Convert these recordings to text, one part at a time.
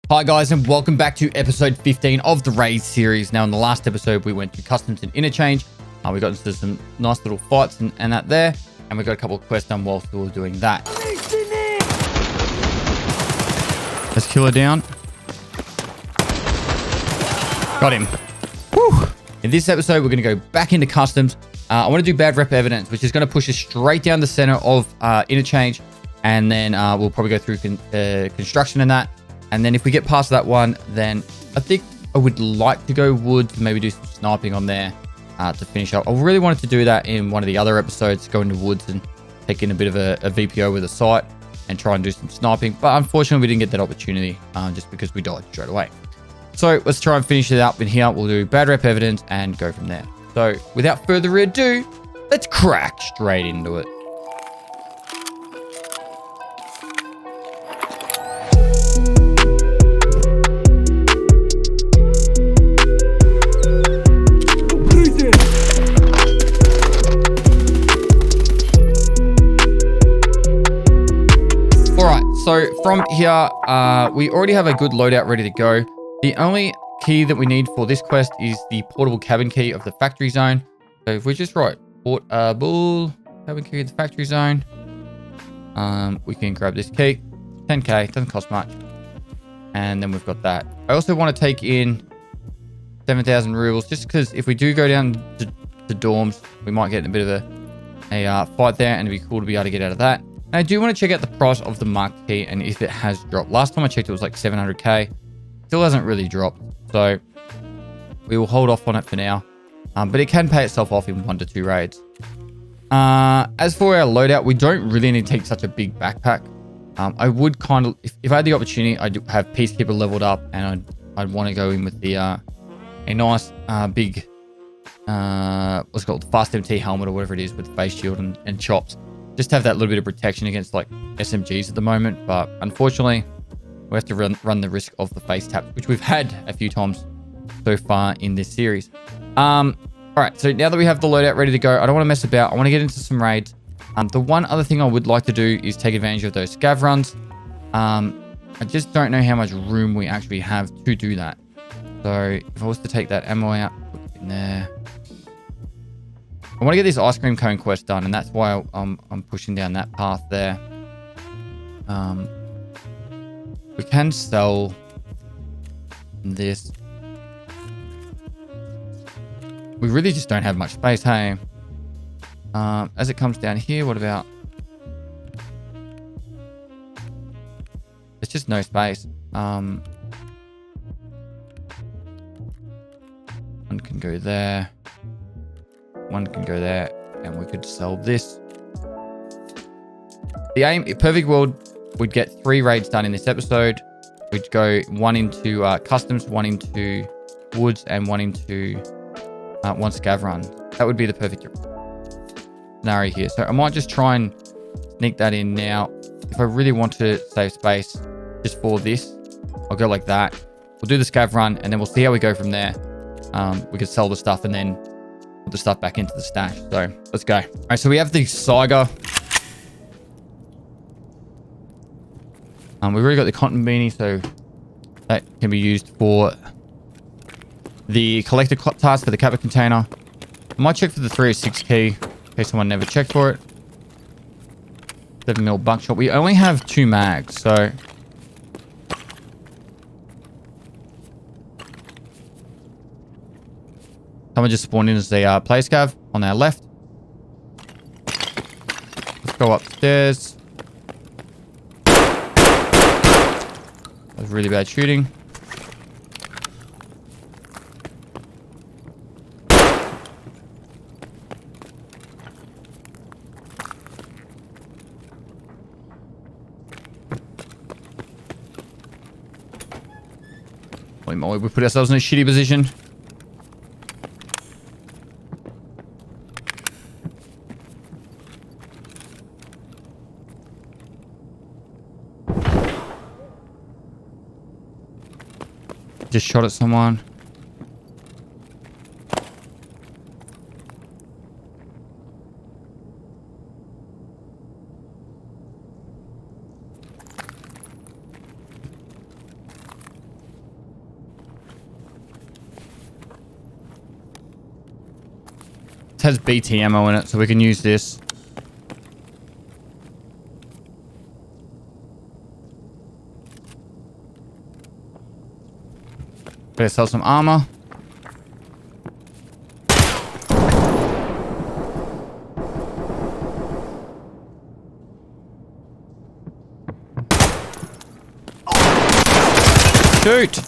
Hi guys, and welcome back to episode 15 of the Raid series. Now in the last episode we went to customs and interchange. We got into some nice little fights and that there, and we got a couple of quests done whilst we were doing that. Let's kill her down. Got him. Whew. In this episode we're going to go back into customs. I want to do bad rep evidence, which is going to push us straight down the center of interchange, and then we'll probably go through construction and that. And then if we get past that one, then I think I would like to go woods, maybe do some sniping on there to finish up. I really wanted to do that in one of the other episodes, go into woods and take in a bit of a VPO with a sight and try and do some sniping. But unfortunately, we didn't get that opportunity just because we died straight away. So let's try and finish it up in here. We'll do bad rep evidence and go from there. So without further ado, let's crack straight into it. So from here, we already have a good loadout ready to go. The only key that we need for this quest is the portable cabin key of the factory zone. So if we just write portable cabin key of the factory zone, we can grab this key. 10k, doesn't cost much. And then we've got that. I also want to take in 7,000 rubles, just because if we do go down to dorms, we might get in a bit of a fight there, and it'd be cool to be able to get out of that. And I do want to check out the price of the marked key and if it has dropped. Last time I checked, it was like 700k. Still hasn't really dropped. So we will hold off on it for now. But it can pay itself off in 1 to 2 raids. As for our loadout, we don't really need to take such a big backpack. I would kind of, if I had the opportunity, I'd have Peacekeeper leveled up, and I'd want to go in with the a nice big, what's it called, Fast MT helmet or whatever it is, with face shield and chops. Just have that little bit of protection against like SMGs at the moment, but unfortunately we have to run the risk of the face tap, which we've had a few times so far in this series. All right, so now that we have the loadout ready to go, I don't want to mess about. I want to get into some raids. The one other thing I would like to do is take advantage of those scav runs. I just don't know how much room we actually have to do that. So if I was to take that ammo out, put it in there. I want to get this ice cream cone quest done, and that's why I'm pushing down that path there. We can sell this. We really just don't have much space, hey? As it comes down here, what about... There's just no space. One can go there. One can go there, and we could sell this. The aim, in perfect world, we'd get 3 raids done in this episode. We'd go 1 into customs, 1 into woods, and 1 into 1 scav run. That would be the perfect scenario here. So I might just try and sneak that in now. If I really want to save space just for this, I'll go like that. We'll do the scav run, and then we'll see how we go from there. We could sell the stuff and then put the stuff back into the stash. So let's go. All right, so we have the Saiga. We've already got the cotton beanie, so that can be used for the collector task for the capper container. I might check for the 306 key in case someone never checked for it. 7mm buckshot. We only have 2 mags, so someone just spawned in as the play scav on our left. Let's go upstairs. That was really bad shooting. Holy moly, we put ourselves in a shitty position. Just shot at someone. has BT ammo in it, so we can use this. Better sell some armor. Shoot!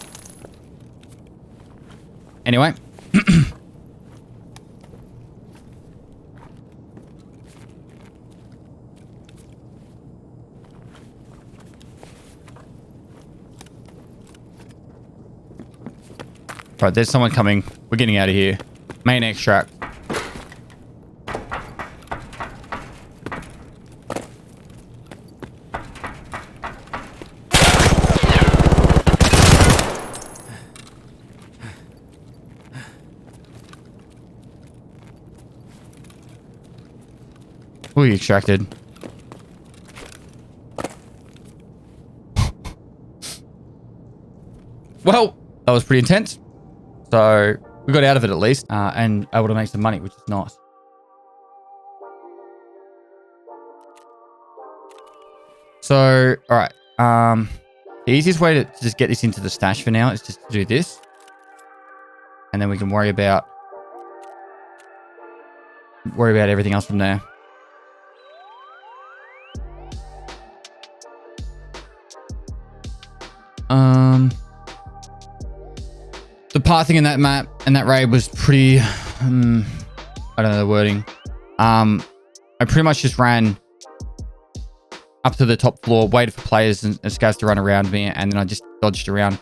Anyway. Right, there's someone coming. We're getting out of here. Main extract. We extracted. Well, that was pretty intense. So we got out of it at least, and able to make some money, which is nice. So, all right. The easiest way to just get this into the stash for now is just to do this, and then we can worry about everything else from there. The pathing in that map and that raid was pretty, I don't know the wording. I pretty much just ran up to the top floor, waited for players and scouts to run around me, and then I just dodged around.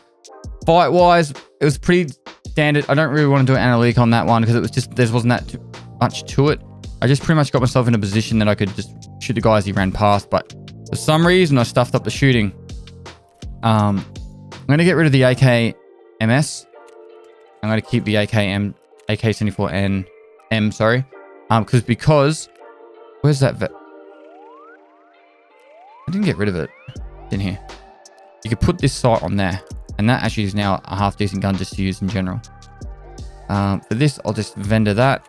Fight-wise, it was pretty standard. I don't really want to do an analytic on that one because it was just, there wasn't that much to it. I just pretty much got myself in a position that I could just shoot the guys he ran past, but for some reason I stuffed up the shooting. I'm going to get rid of the AK-MS. I'm going to keep the AK-74N, sorry. Because, where's that vet? I didn't get rid of it. It's in here. You could put this sight on there, and that actually is now a half decent gun just to use in general. For this, I'll just vendor that.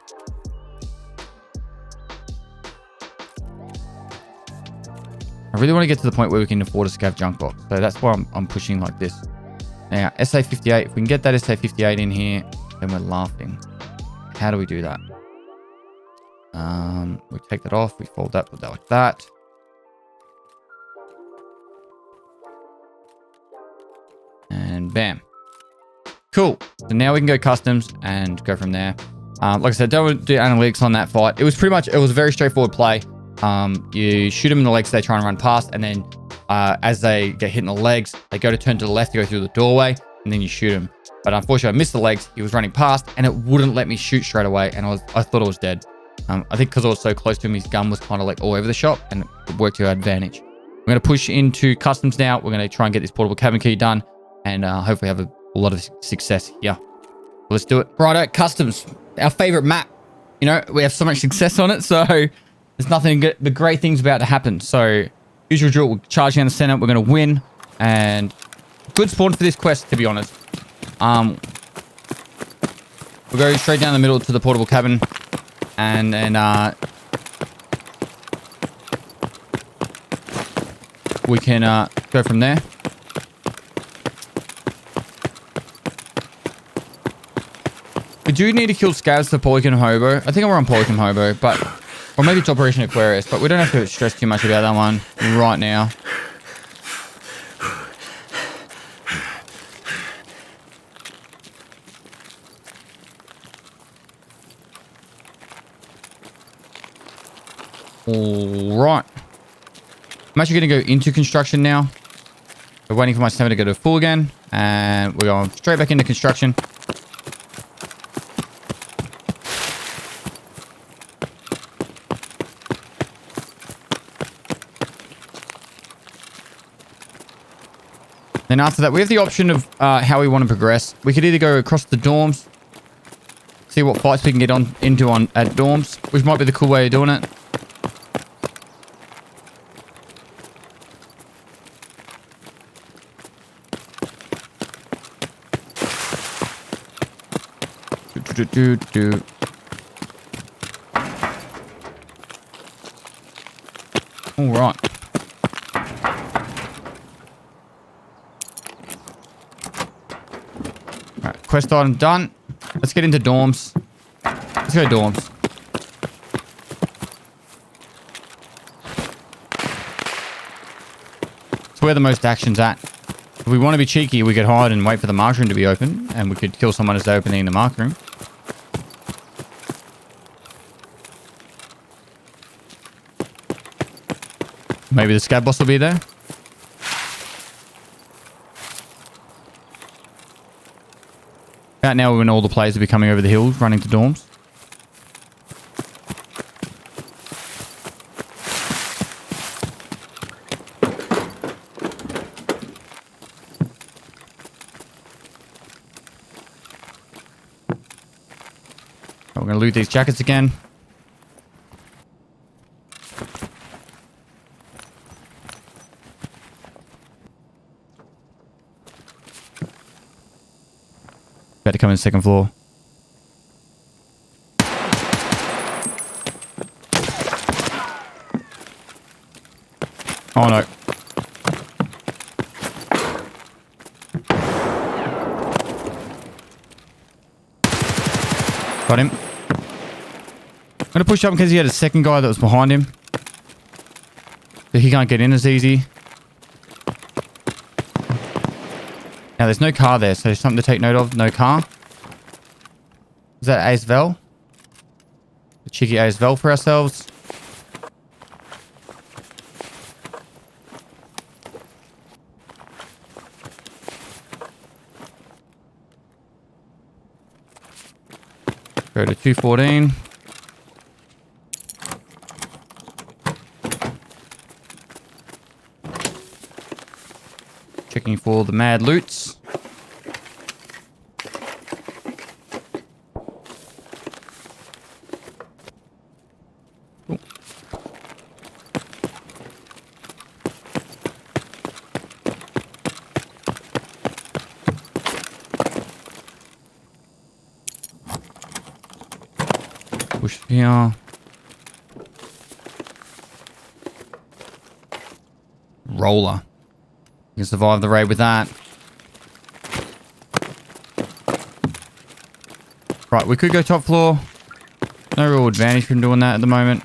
I really want to get to the point where we can afford a scav junk box, so that's why I'm pushing like this. Now, SA58, if we can get that SA58 in here, then we're laughing. How do we do that? We take that off, we fold that, put that like that. And bam. Cool. So now we can go customs and go from there. Like I said, don't do analytics on that fight. It was pretty much, it was a very straightforward play. You shoot them in the legs, they try and run past, and then as they get hit in the legs, they go to turn to the left to go through the doorway, and then you shoot him. But unfortunately, I missed the legs. He was running past, and it wouldn't let me shoot straight away, and I thought I was dead. I think because I was so close to him, his gun was kind of like all over the shop, and it worked to our advantage. We're going to push into customs now. We're going to try and get this portable cabin key done, and hopefully have a lot of success here. Let's do it. Righto, customs, our favorite map. You know, we have so much success on it, so there's nothing but great things about to happen. So, usual drill, we'll charge down the center. We're going to win, and good spawn for this quest, to be honest. We'll go straight down the middle to the portable cabin, and then we can go from there. We do need to kill scavs for Polycom Hobo. I think we're on Polycom Hobo, but or maybe it's Operation Aquarius, but we don't have to stress too much about that one right now. All right. I'm actually going to go into construction now. We're waiting for my stamina to go to full again, and we're going straight back into construction. Then after that, we have the option of how we want to progress. We could either go across the dorms, see what fights we can get into at dorms, which might be the cool way of doing it. All right. Alright, quest item done. Let's get into dorms. Let's go dorms. It's where the most action's at. If we want to be cheeky, we could hide and wait for the mark room to be open, and we could kill someone as they're opening the mark room. Maybe the scab boss will be there. About now when all the players will be coming over the hills, running to dorms. We're going to loot these jackets again. About to come in the second floor. Oh no. Got him. I'm going to push up because he had a second guy that was behind him. So he can't get in as easy. Now, there's no car there, so there's something to take note of. No car. Is that Ace-Vel? A cheeky Ace-Vel for ourselves. Go to 214. Checking for the mad loots. Cool. Push here. Roller. You can survive the raid with that. Right, we could go top floor. No real advantage from doing that at the moment.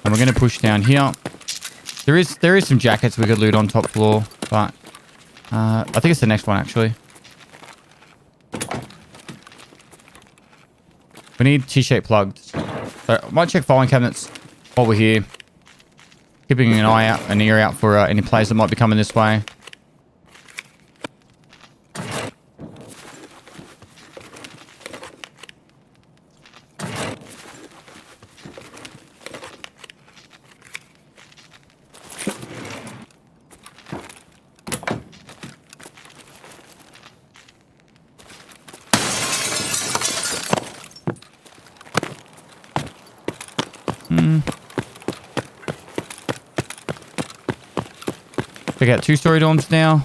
And we're going to push down here. There is some jackets we could loot on top floor, but I think it's the next one actually. We need T-shape plugged. So I might check filing cabinets while we're here. Keeping an eye out, an ear out for any players that might be coming this way. We got 2-story dorms now.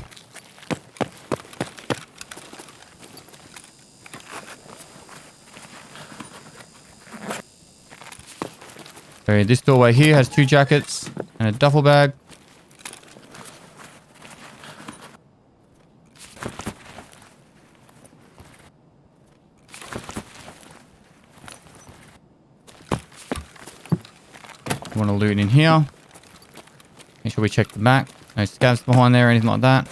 So this doorway here has 2 jackets and a duffel bag. Want to loot in here. Make sure we check the back. No scabs behind there or anything like that.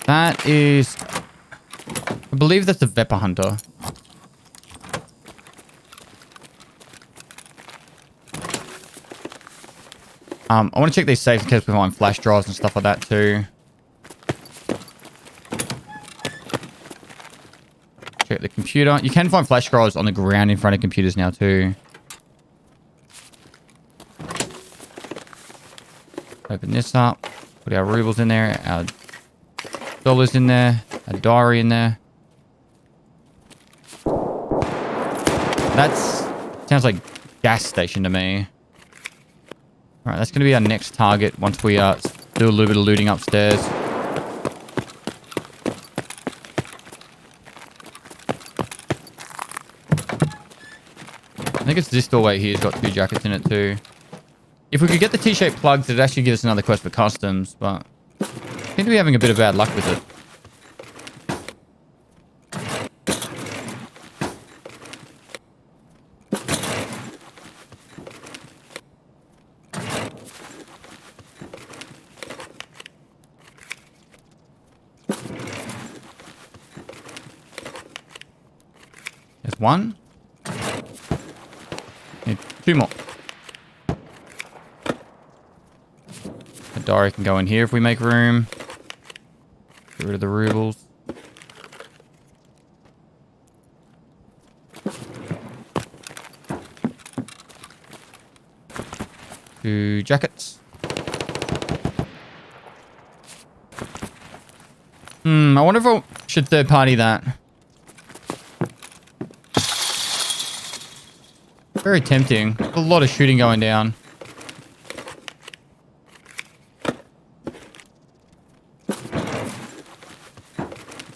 That is... I believe that's a Vepper Hunter. I want to check these safes in case we find flash drives and stuff like that too. Check the computer. You can find flash drives on the ground in front of computers now too. Open this up. Put our rubles in there. Our dollars in there. A diary in there. That's... sounds like gas station to me. Alright, that's going to be our next target once we do a little bit of looting upstairs. think it's this doorway here's got 2 jackets in it too. If we could get the T-shaped plugs, it'd actually give us another quest for customs, but I seem to be having a bit of bad luck with it. There's 1. Need 2 more. The diary can go in here if we make room. Get rid of the rubles. Two jackets. I wonder if I should third party that. Very tempting. A lot of shooting going down. As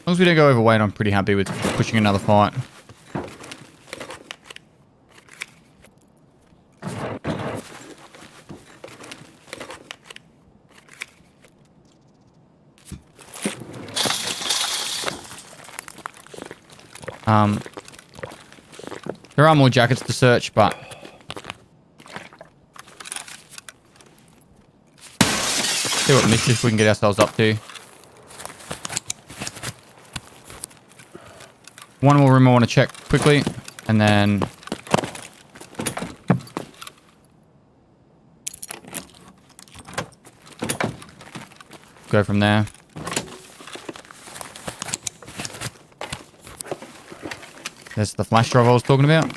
long as we don't go overweight, I'm pretty happy with pushing another fight. There are more jackets to search, but see what mischief we can get ourselves up to. One more room I want to check quickly, and then go from there. There's the flash drive I was talking about.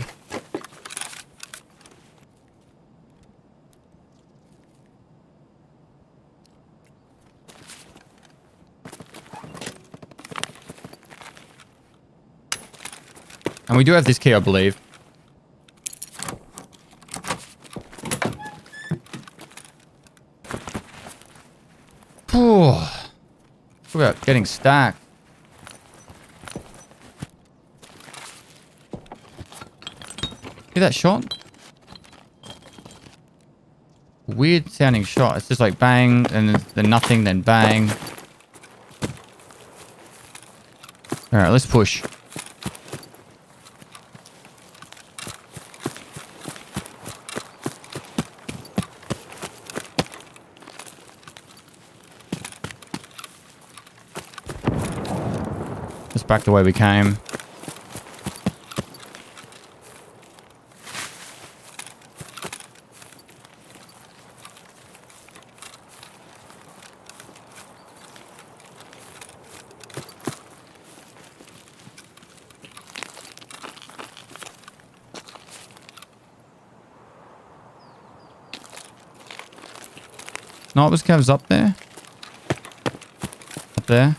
And we do have this key, I believe. Talk about getting stacked. Hear that shot? Weird sounding shot. It's just like bang, and then nothing, then bang. Alright, let's push. Just back the way we came. Sniper's cav's up there. Up there.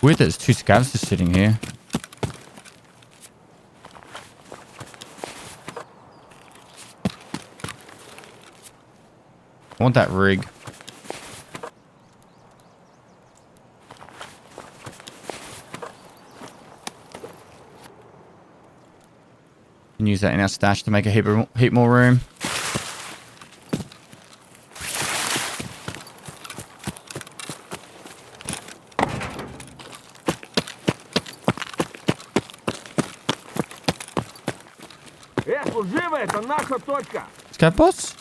Weird there's 2 scavs just sitting here. I want that rig. Can use that in our stash to make a heap more room. Scav boss?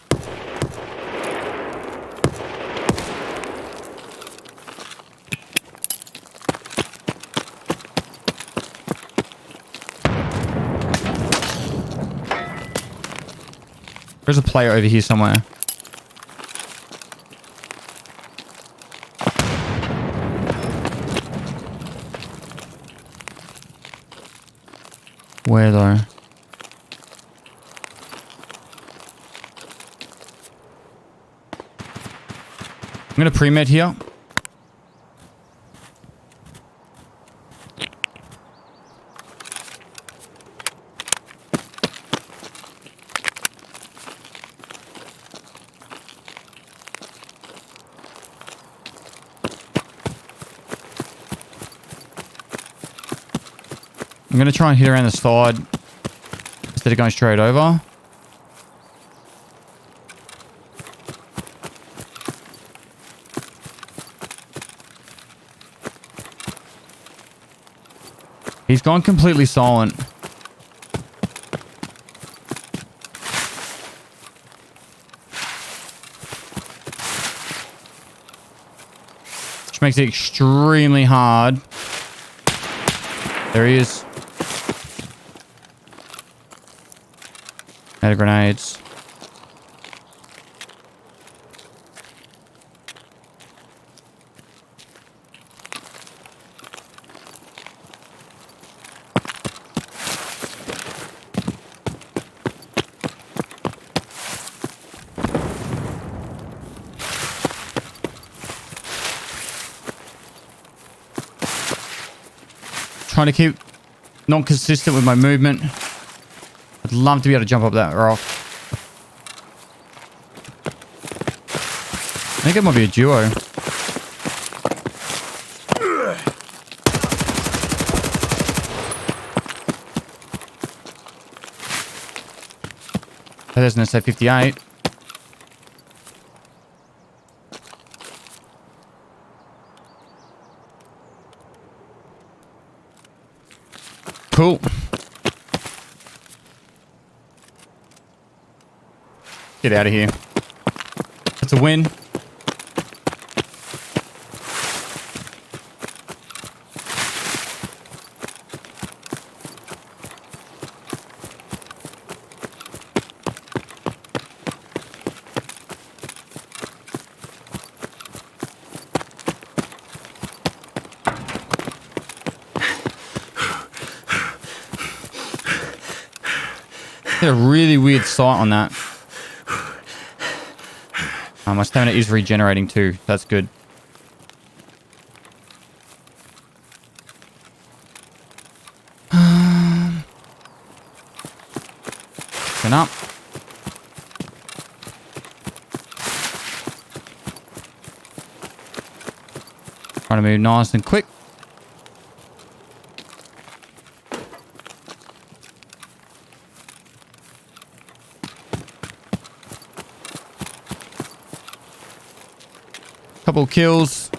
There's a player over here somewhere. Where though? I'm gonna pre-med here. I'm going to try and hit around the side instead of going straight over. He's gone completely silent. Which makes it extremely hard. There he is. Out of grenades. Trying to keep not consistent with my movement. I'd love to be able to jump up that rock. I think it might be a duo. There's an SA-58. Cool. Get out of here. That's a win. Get a really weird sight on that. My stamina is regenerating too. That's good. Turn up. Trying to move nice and quick. Couple kills.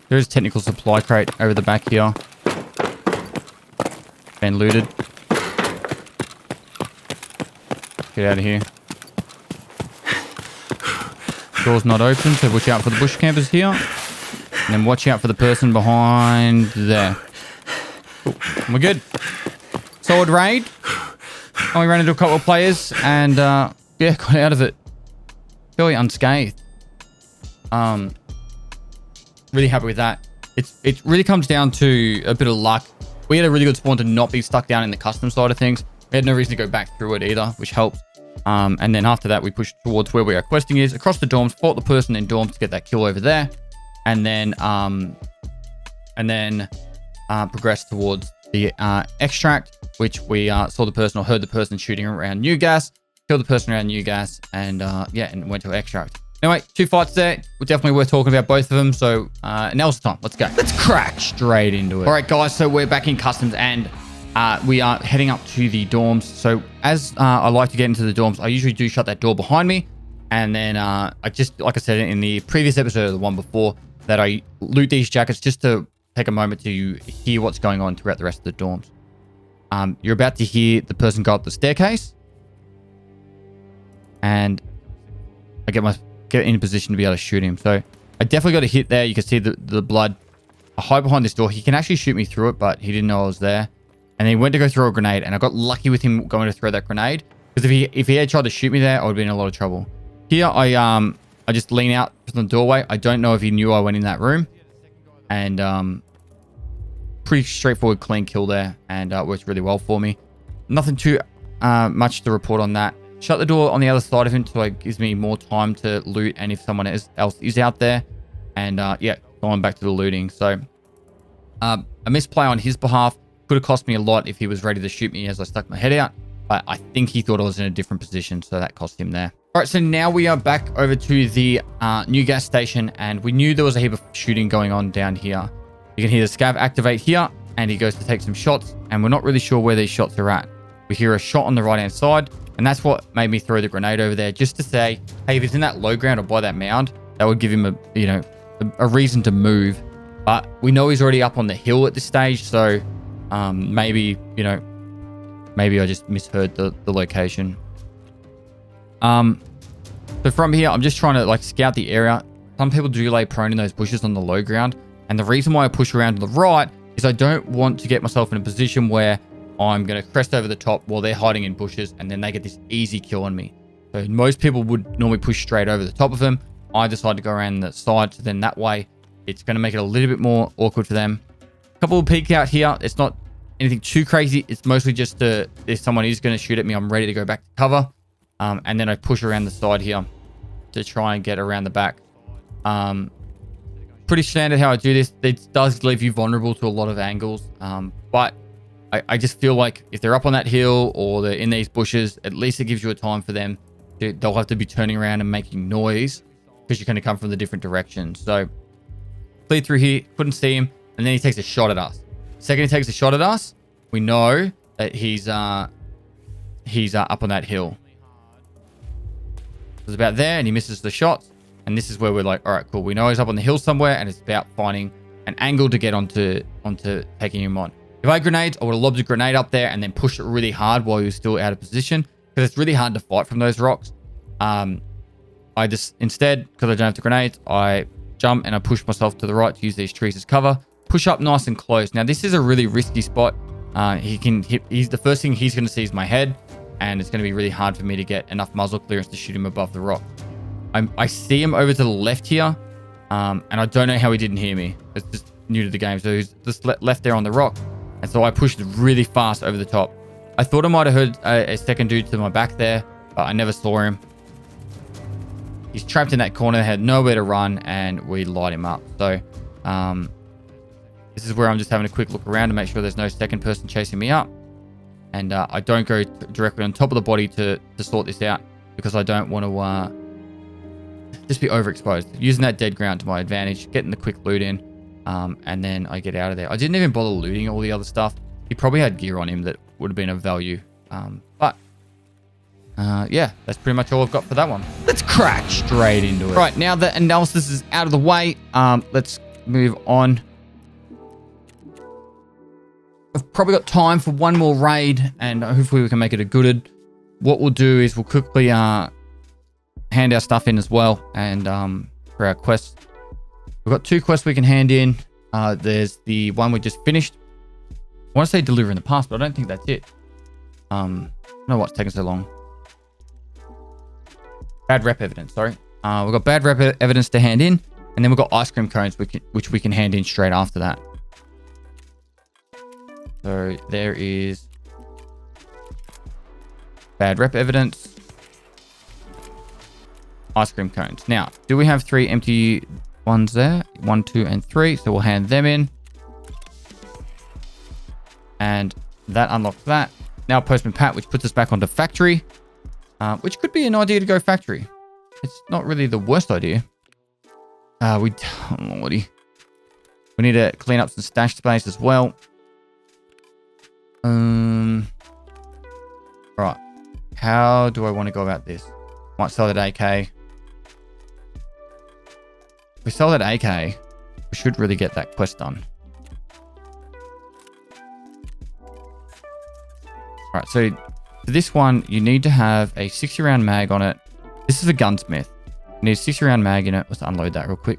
There's technical supply crate over the back here. Been looted. Get out of here. Door's not open, so watch out for the bush campers here. And then watch out for the person behind there. Cool. We're good. Solid raid. We ran into a couple of players and yeah, got out of it fairly unscathed. Really happy with that. It really comes down to a bit of luck. We had a really good spawn to not be stuck down in the custom side of things. We had no reason to go back through it either, which helped. And then after that, we pushed towards where our questing is, across the dorms, fought the person in dorms to get that kill over there, and then progressed towards the extract, which we saw the person or heard the person shooting around new gas, killed the person around new gas, and yeah, and went to extract. Anyway, 2 fights there. We're definitely worth talking about both of them. So now's the time. Let's go. Let's crack straight into it. All right, guys. So we're back in customs and we are heading up to the dorms. So as I like to get into the dorms, I usually do shut that door behind me. And then I just, like I said in the previous episode of the one before, that I loot these jackets just to take a moment to hear what's going on throughout the rest of the dorms. You're about to hear the person go up the staircase. And I get in a position to be able to shoot him. So I definitely got a hit there. You can see the blood. I hide behind this door. He can actually shoot me through it, but he didn't know I was there. And he went to go throw a grenade, and I got lucky with him going to throw that grenade. Because if he had tried to shoot me there, I would have been in a lot of trouble. Here, I just lean out from the doorway. I don't know if he knew I went in that room. And pretty straightforward, clean kill there. And worked really well for me. Nothing too much to report on that. Shut the door on the other side of him so it gives me more time to loot, and if someone else is out there. And yeah, going back to the looting. So a misplay on his behalf could have cost me a lot if he was ready to shoot me as I stuck my head out. But I think he thought I was in a different position, so that cost him there. All right, so now we are back over to the new gas station, and we knew there was a heap of shooting going on down here. You can hear the scav activate here, and he goes to take some shots, and we're not really sure where these shots are at. We hear a shot on the right-hand side, and that's what made me throw the grenade over there, just to say, hey, if he's in that low ground or by that mound, that would give him a reason to move. But we know he's already up on the hill at this stage, so maybe I just misheard the location. So from here, I'm just trying to like scout the area. Some people do lay prone in those bushes on the low ground. And the reason why I push around to the right is I don't want to get myself in a position where I'm going to crest over the top while they're hiding in bushes and then they get this easy kill on me. So most people would normally push straight over the top of them. I decide to go around the side. So then that way it's going to make it a little bit more awkward for them. A couple of peek out here. It's not anything too crazy. It's mostly just if someone is going to shoot at me, I'm ready to go back to cover. And then I push around the side here to try and get around the back. Pretty standard how I do this. It does leave you vulnerable to a lot of angles. But I just feel like if they're up on that hill or they're in these bushes, at least it gives you a time for them. They'll have to be turning around and making noise because you're going to come from the different directions. So cleared through here, couldn't see him, and then he takes a shot at us. Second he takes a shot at us, we know that he's up on that hill. It was about there, and he misses the shots. And this is where we're like, all right, cool. We know he's up on the hill somewhere, and it's about finding an angle to get onto taking him on. If I had grenades, I would have lobbed a grenade up there and then pushed it really hard while he was still out of position, because it's really hard to fight from those rocks. I just, instead, because I don't have the grenades, I jump and I push myself to the right to use these trees as cover. Push up nice and close. Now, this is a really risky spot. The first thing he's going to see is my head, and it's going to be really hard for me to get enough muzzle clearance to shoot him above the rock. I see him over to the left here, and I don't know how he didn't hear me. It's just new to the game, so he's just left there on the rock. And so I pushed really fast over the top. I thought I might have heard a second dude to my back there, but I never saw him. He's trapped in that corner, had nowhere to run, and we light him up. So this is where I'm just having a quick look around to make sure there's no second person chasing me up. And I don't go directly on top of the body to sort this out, because I don't want to just be overexposed. Using that dead ground to my advantage, getting the quick loot in, and then I get out of there. I didn't even bother looting all the other stuff. He probably had gear on him that would have been of value. Yeah, that's pretty much all I've got for that one. Let's crack straight into it. Right, now that analysis is out of the way, let's move on. I've probably got time for one more raid, and hopefully we can make it a gooded. What we'll do is we'll quickly hand our stuff in as well, and for our quests. We've got 2 quests we can hand in. There's the one we just finished. I want to say deliver in the past, but I don't think that's it. I don't know what's taking so long. Bad rep evidence, sorry. We've got bad rep evidence to hand in, and then we've got ice cream cones, which we can hand in straight after that. So there is bad rep evidence, ice cream cones. Now, do we have 3 empty ones there? 1, 2, and 3. So we'll hand them in. And that unlocks that. Now Postman Pat, which puts us back onto factory, which could be an idea to go factory. It's not really the worst idea. We need to clean up some stash space as well. Right. How do I want to go about this? Might sell that AK. If we sell that AK, we should really get that quest done. Right, so for this one, you need to have a 60-round mag on it. This is a Gunsmith. You need a 60-round mag in it. Let's unload that real quick.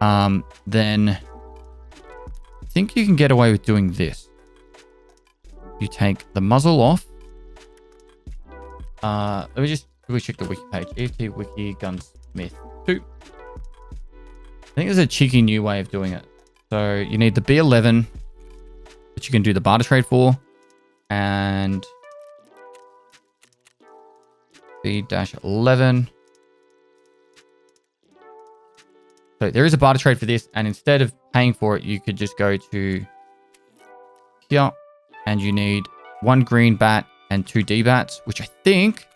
Then I think you can get away with doing this. You take the muzzle off. Let me just quickly check the wiki page. EFT wiki Gunsmith 2. I think there's a cheeky new way of doing it. So you need the B11, which you can do the barter trade for, and B-11. So there is a barter trade for this, and instead of paying for it, you could just go to here, and you need 1 green bat and 2 D bats, which I think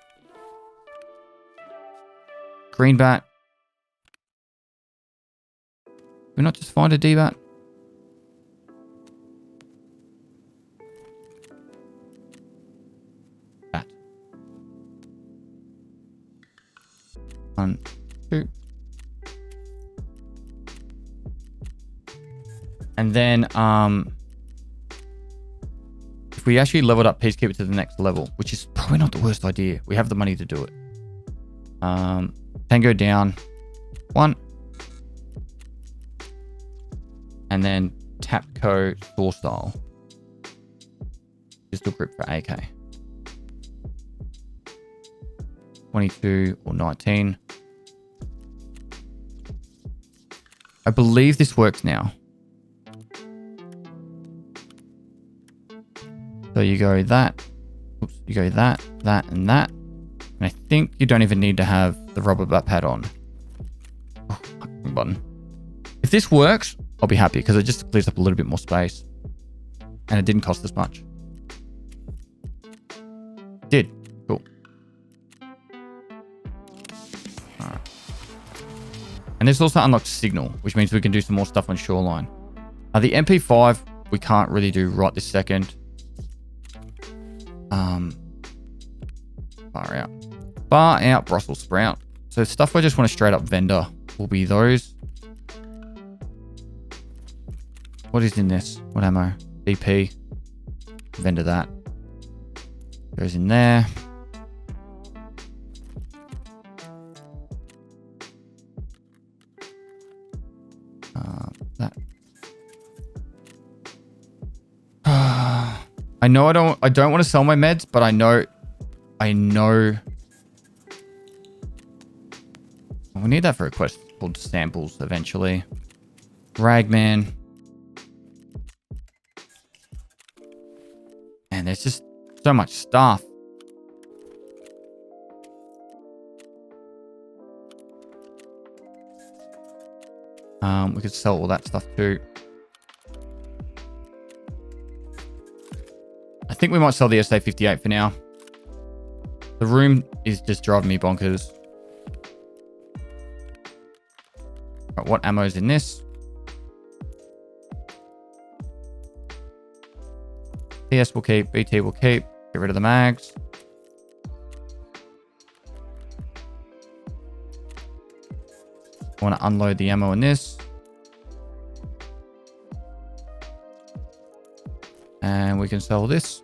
green bat. Can we not just find a D-bat? Bat. 1, 2. And then, if we actually leveled up Peacekeeper to the next level, which is probably not the worst idea. We have the money to do it. Tango down 1. And then Tapco Saw Style. Pistol grip for AK. 22 or 19. I believe this works now. So you go that. Oops, you go that, that, and that. And I think you don't even need to have the rubber butt pad on. Oh, button. If this works, I'll be happy because it just clears up a little bit more space. And it didn't cost as much. It did. Cool. Alright. And this also unlocks signal, which means we can do some more stuff on shoreline. The MP5, we can't really do right this second. Far out Brussels sprout. So stuff I just want to straight up vendor will be those. What is in this? What ammo? BP. Vendor that. Goes in there. That. I know I don't want to sell my meds, but I know we need that for a quest called samples eventually. Ragman. And there's just so much stuff. We could sell all that stuff too. I think we might sell the SA-58 for now. The room is just driving me bonkers. Right, what ammo is in this? TS will keep, BT will keep. Get rid of the mags. I want to unload the ammo in this. And we can sell this.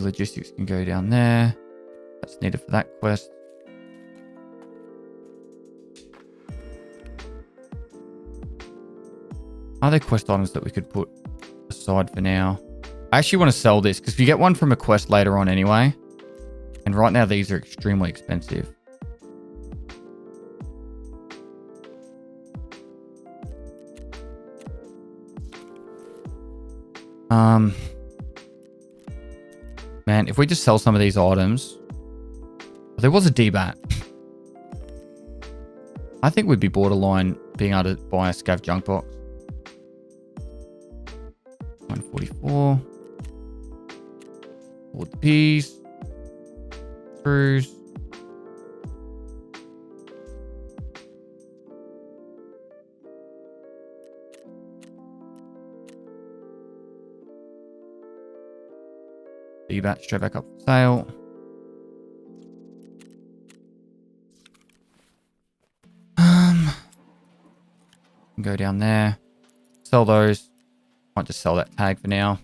Logistics can go down there. That's needed for that quest. Are there quest items that we could put aside for now? I actually want to sell this because we get one from a quest later on anyway. And right now these are extremely expensive. Man, if we just sell some of these items. There was a D-bat. I think we'd be borderline being able to buy a scav junk box. 144. All the P's. Screws. D-bat straight back up for sale. Go down there. Sell those. Might just sell that tag for now.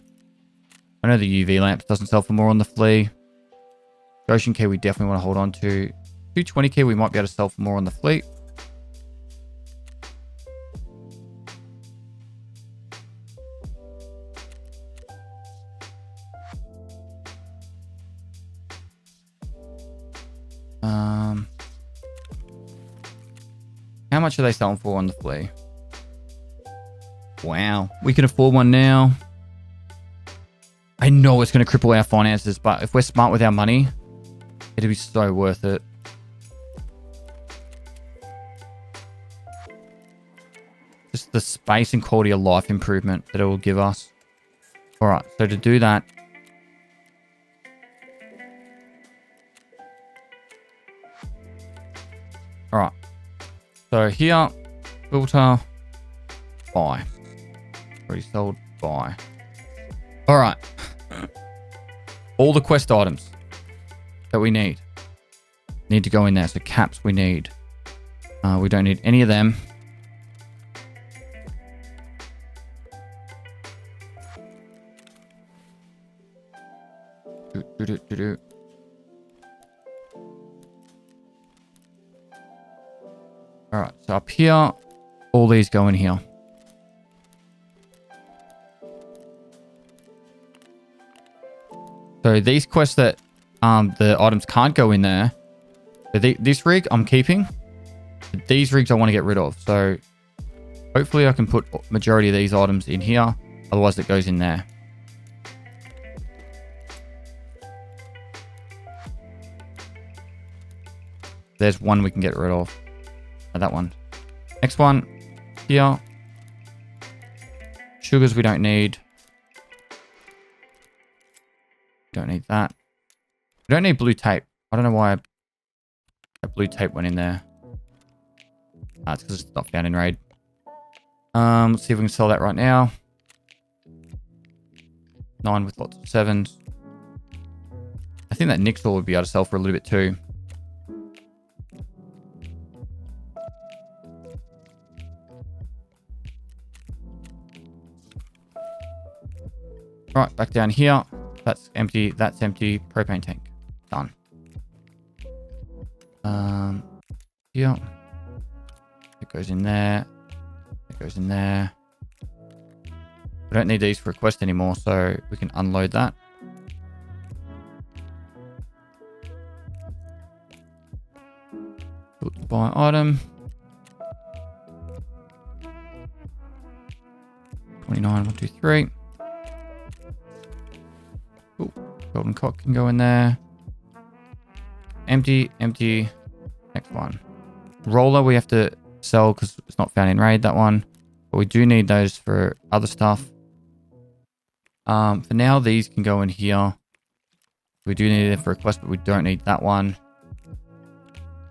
I know the UV lamps doesn't sell for more on the flea. Ocean key we definitely want to hold on to. 220 key we might be able to sell for more on the fleet. How much are they selling for on the flea? Wow. We can afford one now. I know it's going to cripple our finances, but if we're smart with our money, it'll be so worth it. just the space and quality of life improvement that it will give us. All right, so to do that, all right. So here, filter, buy. Already sold, buy. All right. All the quest items that we need to go in there. So caps we need. We don't need any of them. All right, so up here, all these go in here. So these quests that the items can't go in there. So this rig I'm keeping. These rigs I want to get rid of. So hopefully I can put majority of these items in here. Otherwise it goes in there. There's one we can get rid of. That one. Next one. Here. Sugars we don't need. Don't need that. We don't need blue tape. I don't know why that blue tape went in there. It's because it's not found in raid. Let's see if we can sell that right now. 9 with lots of 7s. I think that Nixel would be able to sell for a little bit too. Right, back down here. That's empty. That's empty. Propane tank. Done. Here. It goes in there. It goes in there. We don't need these for a quest anymore, so we can unload that. Buy item. 29, 1, 2, 3. Ooh, golden cock can go in there. Empty, empty. Next one. Roller we have to sell because it's not found in raid, that one. But we do need those for other stuff. For now, these can go in here. We do need it for a quest, but we don't need that one.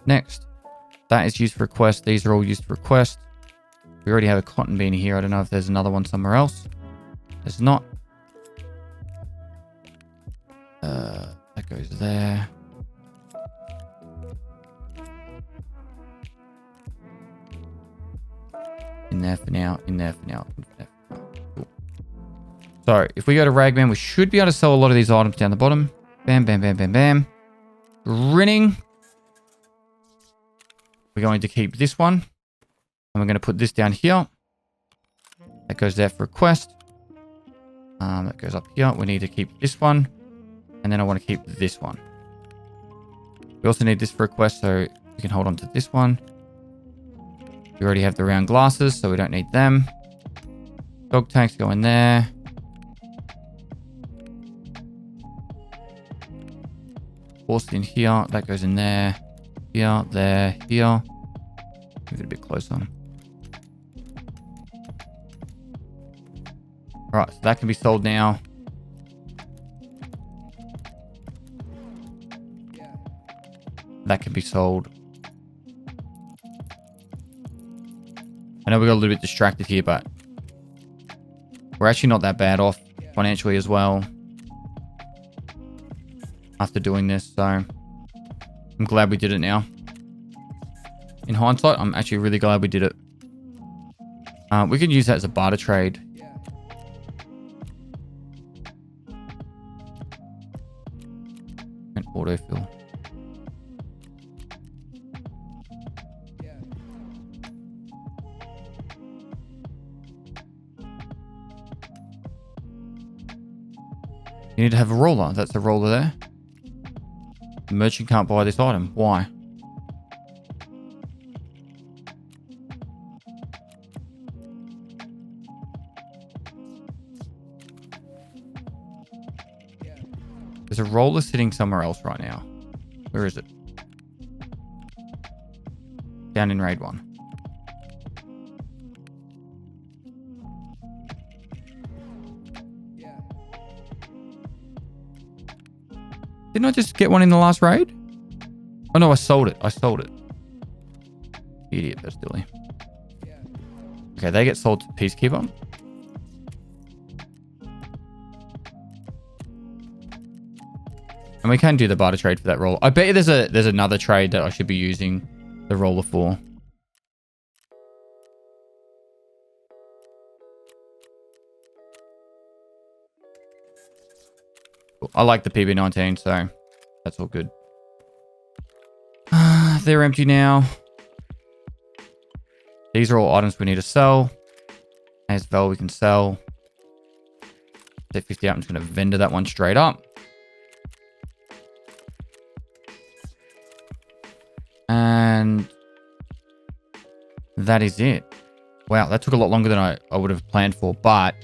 Next. That is used for a quest. These are all used for a quest. We already have a cotton bean here. I don't know if there's another one somewhere else. There's not. That goes there. In there for now. In there for now. In there for now. Cool. So if we go to Ragman, we should be able to sell a lot of these items down the bottom. Bam, bam, bam, bam, bam. Grinning. We're going to keep this one. And we're going to put this down here. That goes there for a quest. That goes up here. We need to keep this one. And then I want to keep this one. We also need this for a quest, so we can hold on to this one. We already have the round glasses, so we don't need them. Dog tanks go in there. Horse in here. That goes in there. Here, there, here. Move it a bit closer. Alright, so that can be sold now. That can be sold. I know we got a little bit distracted here, but we're actually not that bad off financially as well after doing this, so I'm glad we did it now. In hindsight, I'm actually really glad we did it. We could use that as a barter trade. And autofill. You need to have a roller. That's a roller there. The merchant can't buy this item. Why? There's a roller sitting somewhere else right now. Where is it? Down in raid 1. Didn't I just get one in the last raid? Oh no, I sold it. I sold it. Idiot, Pestily. Okay, they get sold to Peacekeeper. And we can do the barter trade for that roll. I bet you there's another trade that I should be using the roller for. Cool. I like the PB19, so that's all good. They're empty now. These are all items we need to sell. As well, we can sell. Say 50 out. I'm just going to vendor that one straight up. And that is it. Wow, that took a lot longer than I would have planned for, but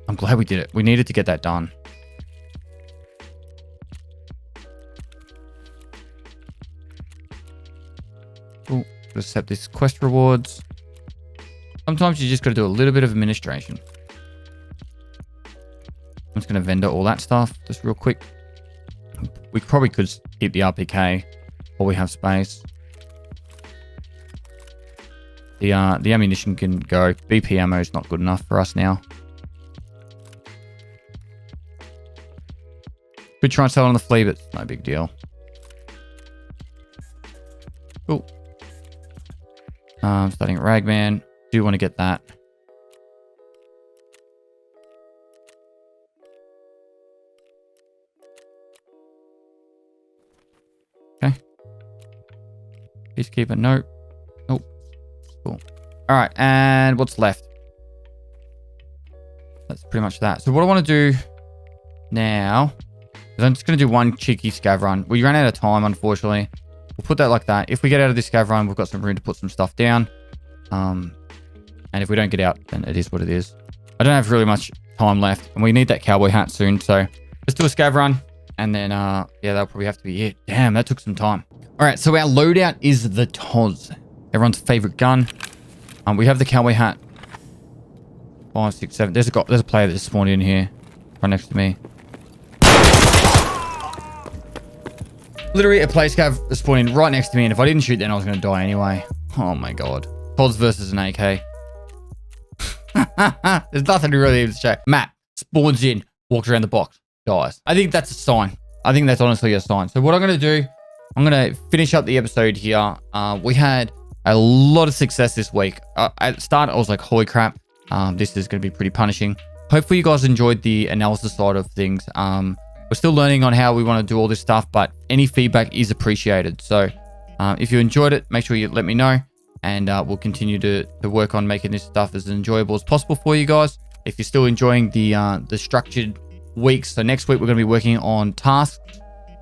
I'm glad we did it. We needed to get that done. Cool. Accept this quest rewards. Sometimes you just got to do a little bit of administration. I'm just going to vendor all that stuff just real quick. We probably could keep the RPK while we have space. The ammunition can go. BP ammo is not good enough for us now. Could try and sell on the flea, but it's no big deal. Cool. Starting at Ragman. Do want to get that. Okay. Peacekeeper, nope. Nope. Cool. All right, and what's left? That's pretty much that. So what I want to do now is I'm just going to do one cheeky scav run. We ran out of time, unfortunately. We'll put that like that. If we get out of this scav run, we've got some room to put some stuff down. And if we don't get out, then it is what it is. I don't have really much time left, and we need that cowboy hat soon. So let's do a scav run, and then yeah, that'll probably have to be it. Damn, that took some time. All right, so our loadout is the Toz, everyone's favorite gun. We have the cowboy hat. 5, 6, 7. There's a player that just spawned in here, right next to me. Literally, a play scav spawned in right next to me, and if I didn't shoot, then I was going to die anyway. Oh my god. Toz versus an AK. There's nothing to really check. Matt spawns in, walks around the box, dies. I think that's a sign. I think that's honestly a sign. So what I'm going to do, I'm going to finish up the episode here. We had a lot of success this week. At the start, I was like, holy crap, this is going to be pretty punishing. Hopefully you guys enjoyed the analysis side of things. We're still learning on how we want to do all this stuff, but any feedback is appreciated. So if you enjoyed it, make sure you let me know. And we'll continue to work on making this stuff as enjoyable as possible for you guys. If you're still enjoying the structured weeks, so next week we're going to be working on tasks,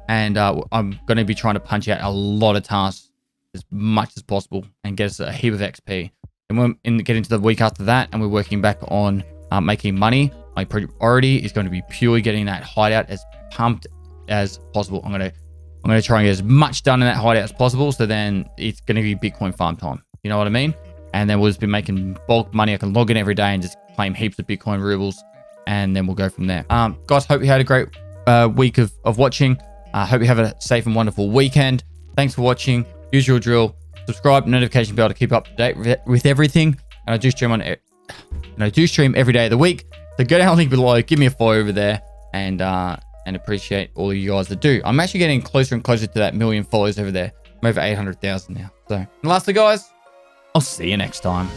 and I'm going to be trying to punch out a lot of tasks as much as possible and get us a heap of XP. And we'll get into the week after that, and we're working back on making money. My priority is going to be purely getting that hideout as pumped as possible. I'm going to try and get as much done in that hideout as possible, so then it's going to be Bitcoin farm time. You know what I mean? And then we'll just be making bulk money. I can log in every day and just claim heaps of Bitcoin rubles, and then we'll go from there. Guys, hope you had a great week of watching. Hope you have a safe and wonderful weekend. Thanks for watching. Usual drill. Subscribe, notification bell to keep up to date with everything. And I do stream every day of the week. So go down the link below, give me a follow over there, and appreciate all of you guys that do. I'm actually getting closer and closer to that 1 million followers over there. I'm over 800,000 now. So, and lastly, guys, I'll see you next time.